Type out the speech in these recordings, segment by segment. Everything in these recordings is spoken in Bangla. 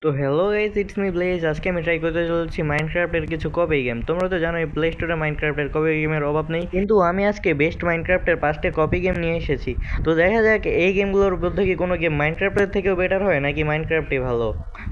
তো hello guys, it's me bless. আজকে আমি ট্রাই করতে চলেছি মাইনক্রাফটের কিছু কপি গেম। তোমরা তো জানোই প্লে স্টোরে মাইনক্রাফটের কপি গেমের অভাব নেই, কিন্তু আমি আজকে বেস্ট মাইনক্রাফটের 5টা কপি গেম নিয়ে এসেছি। তো দেখা যাক এই গেমগুলোর মধ্যে কি কোনো গেম মাইনক্রাফটের থেকেও বেটার হয় নাকি মাইনক্রাফটই ভালো।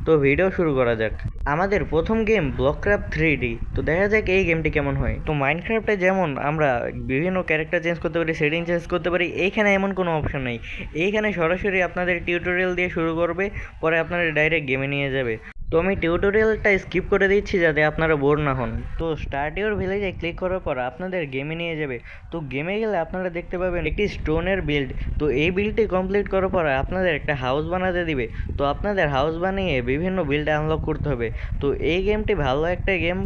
তো ভিডিও শুরু করা যাক। আমাদের প্রথম গেম ব্লকক্রাফট 3D। তো দেখা যাক এই গেমটি কেমন হয়। তো মাইনক্রাফটে যেমন আমরা বিভিন্ন ক্যারেক্টার চেঞ্জ করতে পারি, সেটিং চেঞ্জ করতে পারি, এইখানে এমন কোনো অপশন নেই। এইখানে সরাসরি আপনাদের টিউটোরিয়াল দিয়ে শুরু করবে, পরে আপনাদের ডাইরেক্ট গেমে নিয়ে যাবে। তো আমি টিউটোরিয়ালটা স্কিপ করে দিচ্ছি যাতে আপনারা বোর না হন। তো স্টার্ট ইউর ভিলেজে ক্লিক করার পর আপনাদের গেমে নিয়ে যাবে। তো গেমে গেলে আপনারা দেখতে পাবেন একটি স্টোনের বিল্ড। তো এই বিল্ডটি কমপ্লিট করার পর আপনাদের একটা হাউস বানাতে দিবে। তো আপনাদের হাউস বানিয়ে বিভিন্ন বিল্ড আনলক করতে হবে। তো এই গেমটি ভালো একটা গেম।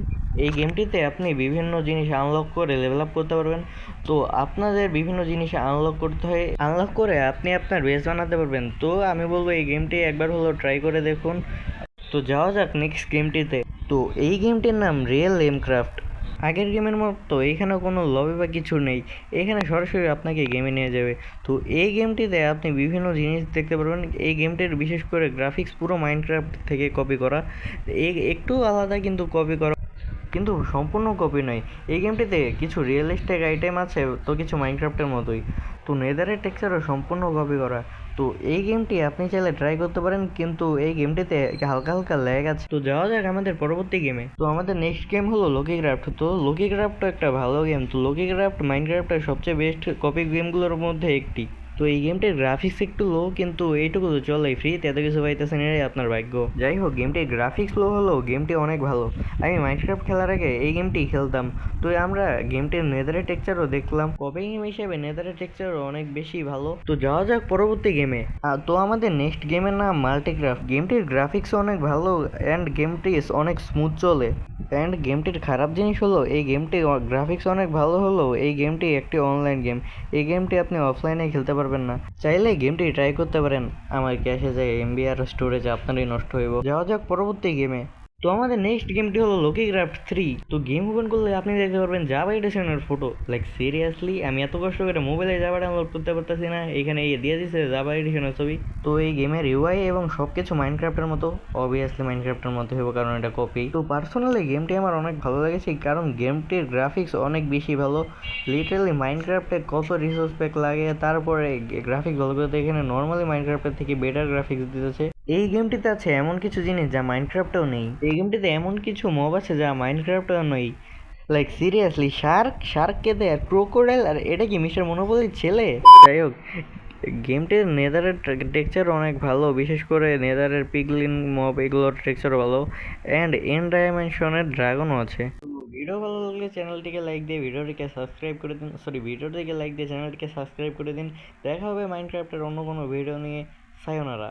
এই গেমটিতে আপনি বিভিন্ন জিনিস আনলক করে লেভেল আপ করতে পারবেন। তো আপনাদের বিভিন্ন জিনিস আনলক করতে হয়, আনলক করে আপনি আপনার বেস বানাতে পারবেন। তো আমি বলবো এই গেমটি একবার হলো ট্রাই করে দেখুন। তো যাওয়া যাক নেক্সট গেমটিতে। তো এই গেমটির নাম রিয়েল এমক্রাফট। আগের গেমের মতো এইখানে কোনো লবি বা কিছু নেই, এখানে সরাসরি আপনাকে গেমে নিয়ে যাবে। তো এই গেমটিতে আপনি বিভিন্ন জিনিস দেখতে পারবেন। এই গেমটির বিশেষ করে গ্রাফিক্স পুরো মাইনক্রাফট থেকে কপি করা, একটু আলাদা কিন্তু কপি করা, কিন্তু সম্পূর্ণ কপি নয়। এই গেমটিতে কিছু রিয়েলিস্টিক আইটেম আছে, তো কিছু মাইনক্রাফটের মতোই। তো নেদারের টেক্সচারও সম্পূর্ণ কপি করা। তো এই গেমটি আপনি চাইলে ট্রাই করতে পারেন, কিন্তু এই গেমটিতে হালকা হালকা ল্যাগ আছে। তো যাওয়া যাক আমাদের পরবর্তী গেমে। তো আমাদের নেক্সট গেম হলো লোকিক্রাফট। তো লোকিক্রাফটও একটা ভালো গেম। তো লোকিক্রাফট মাইনক্রাফটের সবচেয়ে বেস্ট কপি গেমগুলোর মধ্যে একটি। তো এই গেমটির গ্রাফিক্স একটু লো, কিন্তু এইটুকু তো চলে, ফ্রিতে এত কিছু পাইতেছেন, এটাই আপনার ভাগ্য। যাই হোক, গেমটির গ্রাফিক্স লো হলেও গেমটি অনেক ভালো। আমি মাইনক্রাফট খেলার আগে এই গেমটি খেলতাম। তো আমরা গেমটির নেদারের টেক্সচারও দেখলাম, কপি গেম হিসেবে নেদারের টেক্সচারও অনেক বেশি ভালো। তো যাওয়া যাক পরবর্তী গেমে। তো আমাদের নেক্সট গেমের নাম মাল্টিক্রাফট। গেমটির গ্রাফিক্স অনেক ভালো অ্যান্ড গেমটি অনেক স্মুথ চলে। অ্যান্ড গেমটির খারাপ জিনিস হলো এই গেমটি গ্রাফিক্স অনেক ভালো হলেও এই গেমটি একটি অনলাইন গেম। এই গেমটি আপনি অফলাইনে খেলতে পারবেন না। চাইলে গেমটি ট্রাই করতে পারেন, আমার ক্যাশে যায় এমবি আর স্টোরেজ আপনারই নষ্ট হইব। যাওয়া যাক পরবর্তী গেমে। তো আমাদের নেক্সট গেমটি হলো লোকিক্রাফট 3। তো গেম ওপেন করলে আপনি দেখতে পারবেন জাভা এডিশনের ফটো। লাইক সিরিয়াসলি, আমি এত কষ্ট করে মোবাইলে জাভা ডাউনলোড করতে পারতেছি না, এখানে দিয়ে দিছে জাভা এডিশনের ছবি। তো এই গেমের ইউআই এবং সব কিছু মাইনক্রাফটের মতো, অবভিয়াসলি মাইনক্রাফটের মতো হবে কারণ এটা কপি। তো পার্সোনালি গেমটি আমার অনেক ভালো লেগেছে কারণ গেমটির গ্রাফিক্স অনেক বেশি ভালো। লিটারালি মাইনক্রাফটে কত রিসোর্স প্যাক লাগে, তারপরে গ্রাফিক্স ভালো করতে এখানে নর্মালি মাইনক্রাফটের থেকে বেটার গ্রাফিক্স দিতেছে। এই গেমটিতে আছে এমন কিছু জিনিস যা মাইনক্রাফটেও নেই। এই গেমটিতে এমন কিছু মব আছে যা মাইনক্রাফটেও নেই। লাইক সিরিয়াসলি, শার্ককে দেয়, আর ক্রোকোডাইল, আর এটা কি মিস্টার মনোপলির ছেলে? যাই হোক, গেমটির নেদারের টেক্সচার অনেক ভালো, বিশেষ করে নেদারের পিগলিন মব এগুলোর টেক্সচার ভালো। অ্যান্ড এন ডাইমেনশনের ড্রাগনও আছে। তো ভিডিও ভালো লাগলে চ্যানেলটিকে লাইক দিয়ে ভিডিওটিকে সাবস্ক্রাইব করে দিন। ভিডিওটিকে লাইক দিয়ে চ্যানেলটিকে সাবস্ক্রাইব করে দিন। দেখা হবে মাইনক্রাফটের অন্য কোনো ভিডিও নিয়ে। সায়োনারা।